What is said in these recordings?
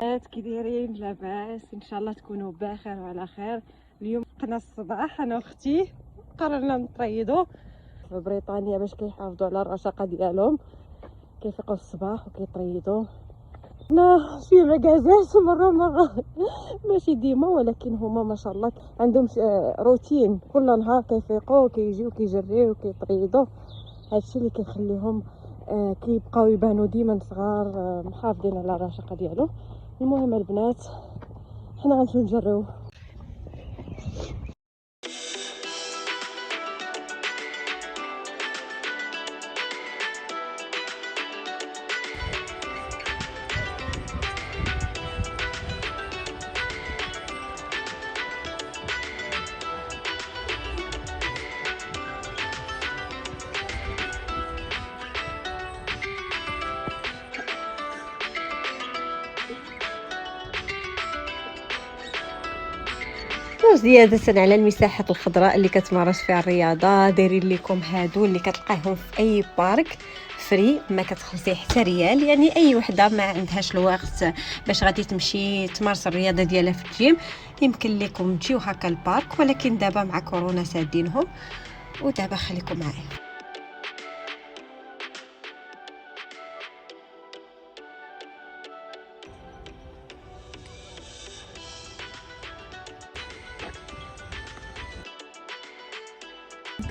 كي دايرين؟ لاباس ان شاء الله تكونوا بخير وعلى خير. اليوم قنا الصباح انا واختي قررنا نطريدو في بريطانيا باش كيحافظوا على الرشاقه ديالهم، كيفيقوا الصباح وكيطريدوا. حنا شي مكازات مره ماشي ديما، ولكن هما ما شاء الله عندهم روتين كل نهار كيفيقوا وكيجيو كيجريو وكيطريدوا. هادشي اللي كيخليهم كيبقاو يبانوا ديما صغار، محافظين على الرشاقه ديالهم. المهم البنات حنا غنمشيو نجريو. زيادة على المساحات الخضراء اللي كتمارس فيها الرياضة، دايرين لكم هادو اللي كتلقاهم في اي بارك فري، ما كتخلصي حتى ريال. يعني اي وحده ما عندهاش الوقت باش غادي تمشي تمارس الرياضه ديالها في الجيم، يمكن لكم تجيو هكا البارك. ولكن دابا مع كورونا سادينهم، ودابا خليكم معايا.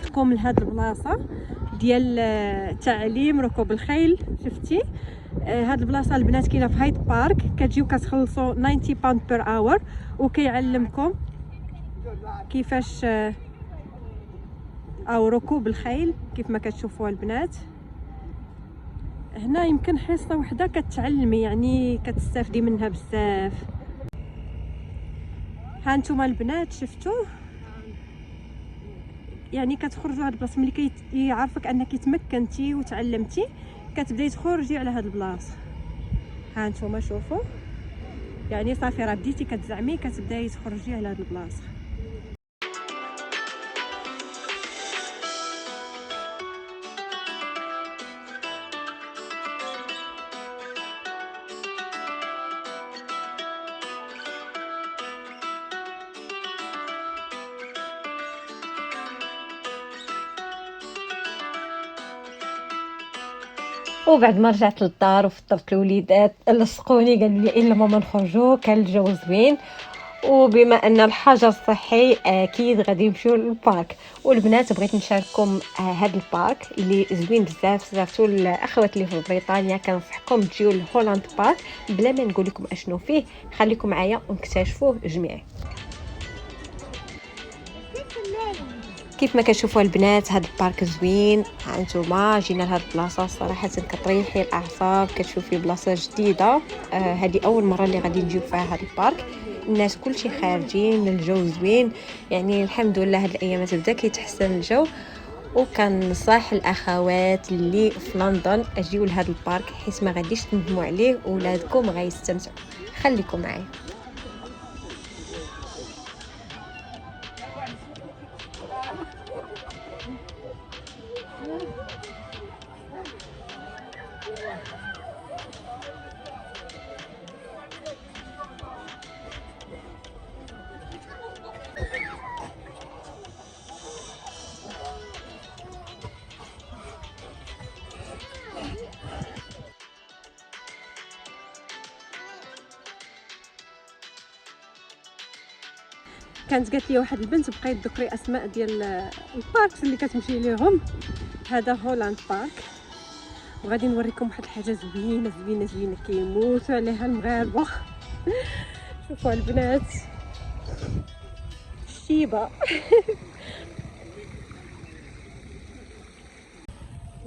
لكم لهاد البلاصه ديال تعليم ركوب الخيل. شفتي هاد البلاصه البنات كاينه في هايد بارك، كتجيو كتخلصوا 90 باوند بير اور، وكيعلمكم كيفاش او ركوب الخيل كيف ما كتشوفوا البنات. هنا يمكن حصه وحده كتعلمي، يعني كتستافدي منها بزاف. ها نتوما البنات شفتوا، يعني كتخرجوا هاد البلاصه ملي كيعرفك انك تمكنتي وتعلمتي، كتبداي تخرجي على هاد البلاصه. ها نتوما شوفوا، يعني صافي راه بديتي كتزعمي كتبداي تخرجي على هاد البلاصه. وبعد ما رجعت للدار وفطرت الوليدات لصقوني قالوا لي الا ماما نخرجوا، كان الجو زوين. وبما ان الحجر صحي اكيد غادي نمشيو للبارك. والبنات بغيت نشارككم هذا البارك اللي زوين بزاف. صيفطوا الاخوات اللي في بريطانيا كنصحكم تجيو لهولاند بارك بلا ما نقول لكم اشنو فيه. خليكم معايا ونكتشفوه جميعا. كيف ما كتشوفوا البنات هاد البارك زوين. هانتوما جينا لهاد البلاصه صراحه كتريحي الاعصاب، كتشوفي بلاصه جديده. هذه اول مره اللي غادي نجيو فيها هاد البارك. الناس كلشي خارجين، الجو زوين، يعني الحمد لله هاد الايامات بدا كيتحسن الجو. وكنصح الاخوات اللي في لندن اجيو لهاد البارك، حيت ما غاديش تندموا عليه وولادكم غيستمتعوا. خليكم معايا. كانت قالت لي واحد البنت بقيت تذكري اسماء ديال الباركس اللي كتمشي ليهم. هذا هولاند بارك، وغادي نوريكم واحد الحاجه زوينه زوينه زوينه كيموتوا عليها المغاربه. شوفوا البنات الشيبه.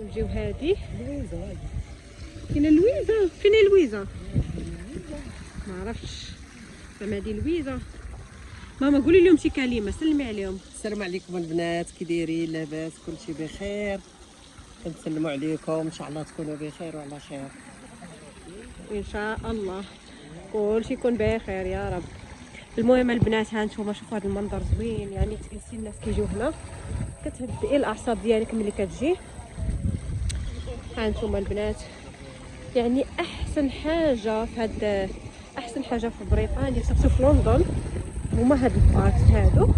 نجيو هادي لويزا. كاينه لويزا؟ فين هي لويزا؟ ما عرفتش زعما هادي لويزا. ماما قولي لهم شي كلمه، سلمي عليهم. السلام عليكم البنات، كي دايرين؟ لاباس؟ كلشي بخير؟ كنسلموا عليكم، ان شاء الله تكونوا بخير وعلى خير ان شاء الله كلشي يكون بخير يا رب. المهم البنات ها نتوما شوفوا هذا المنظر زوين، يعني تحسي الناس كيجيو هنا كتهدئي الاعصاب ديالك ملي كتجي. ها نتوما البنات، يعني احسن حاجه في هاد احسن حاجه في بريطانيا سورتو في لندن هما هاد البارك هادو،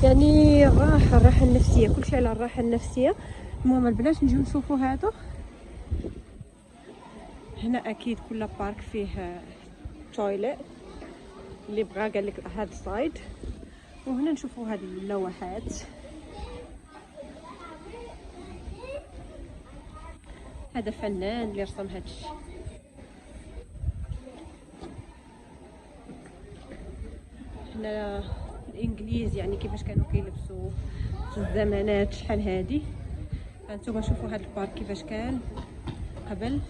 يعني الراحه النفسيه، كلشي على الراحه النفسيه. المهم البنات نجيو نشوفوا هادو هنا. اكيد كل بارك فيه تويليت، اللي بغا قال لك هاد السايد. وهنا نشوفوا هاد اللوحات، هذا فنان اللي رسم هاد الشيء. هنا الانجليز يعني كيفاش كانوا كيلبسوا في الزمانات شحال هادي. هانتوما شوفوا هاد البارك كيفاش كان قبل.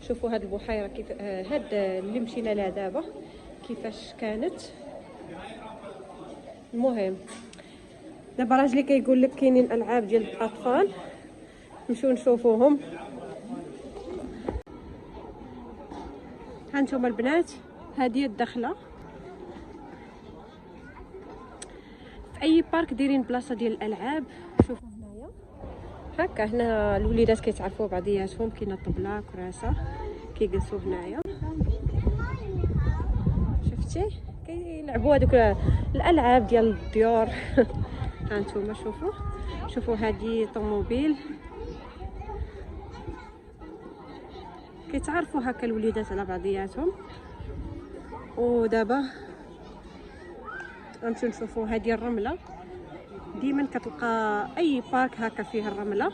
شوفوا هاد البحيره كيف هاد اللي مشينا لها دابا كيفاش كانت. المهم دابا راجلي كيقول لك كاينين العاب ديال الاطفال، نمشيو نشوفوهم. هانتوما البنات هذه الدخله. في اي بارك دايرين بلاصه ديال الالعاب. شوفوا هنايا هكا، هنا الوليدات كيتعرفوا بعضياتهم، كاينه طبله كراسه كيجلسوا هنايا. شفتي كيلعبوا هذوك الالعاب ديال الديور. هانتوما شوفوا هذه طوموبيل، كيتعرفوا هكا الوليدات على بعضياتهم. ودابا غنمشيو نشوفوا هذه الرمله. ديما كتلقى اي بارك هكا فيه الرمله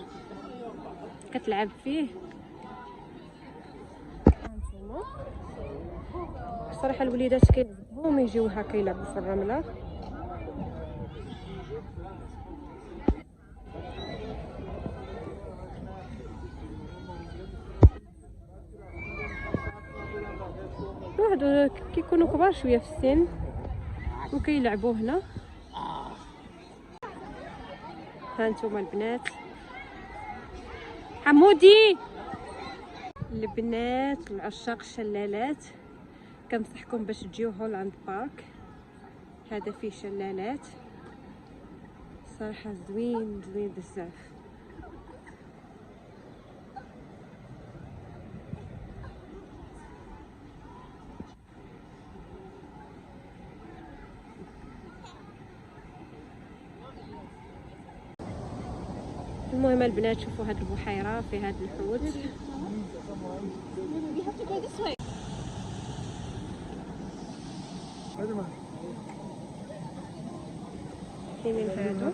كتلعب فيه. هانتوما صراحه الوليدات كيعجبهم يجيو هكا يلعبوا في الرمله. هادو كيكونوا كبار شويه في السن وكيلعبوا هنا. هانتوما البنات حمودي، البنات العشاق الشلالات كنصحكم باش تجيو هولاند بارك. هذا فيه شلالات صراحه زوين بزاف. المهم البنات شوفوا هاد البحيره في هاد الحوت. كاينين هادو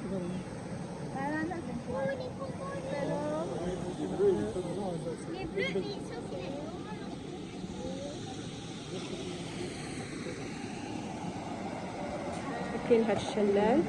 كاين هاد الشلال.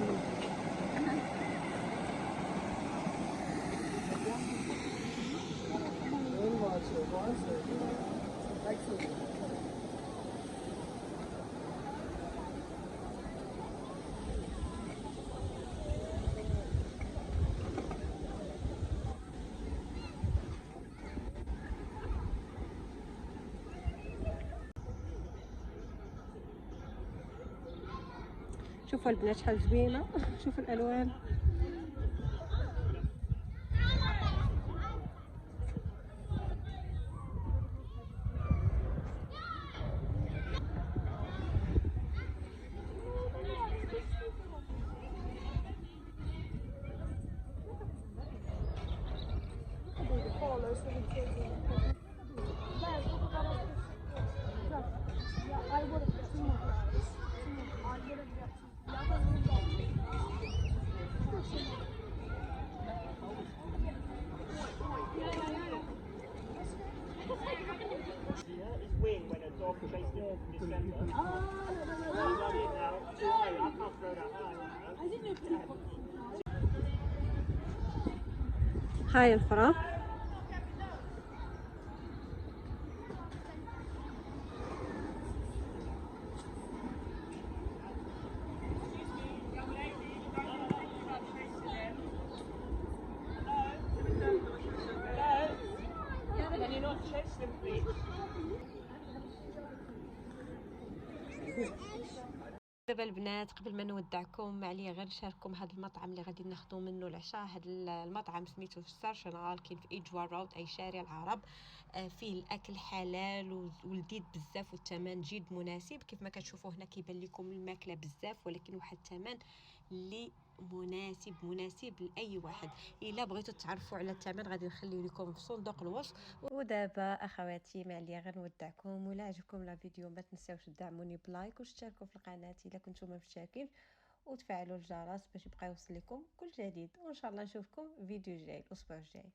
شوفوا البنات شحال زوينه، شوفوا الالوان. هاي الفرا. دابا البنات قبل ما نودعكم ما عليا غير نشارككم هذا المطعم اللي غادي ناخذوا منه العشاء. هذا المطعم سميتو ستار شنغال، كاين في ايجوار رود اي شارع العرب. فيه الاكل حلال ولذيذ بزاف والثمن جد مناسب. كيف ما كتشوفوا هنا كيبان لكم الماكله بزاف ولكن واحد الثمن اللي مناسب لاي واحد. الا بغيتوا تعرفوا على الثمن غادي نخلي لكم في صندوق الوصف. ودابا اخواتي ما عليا غير نودعكم. ولا عجبكم لا فيديو ما تنساوش تدعموني بلايك وتشتركوا في القناه الا كنتم مشتركين، وتفعلوا الجرس باش يبقى يوصل لكم كل جديد. وان شاء الله نشوفكم فيديو جاي الاسبوع الجاي.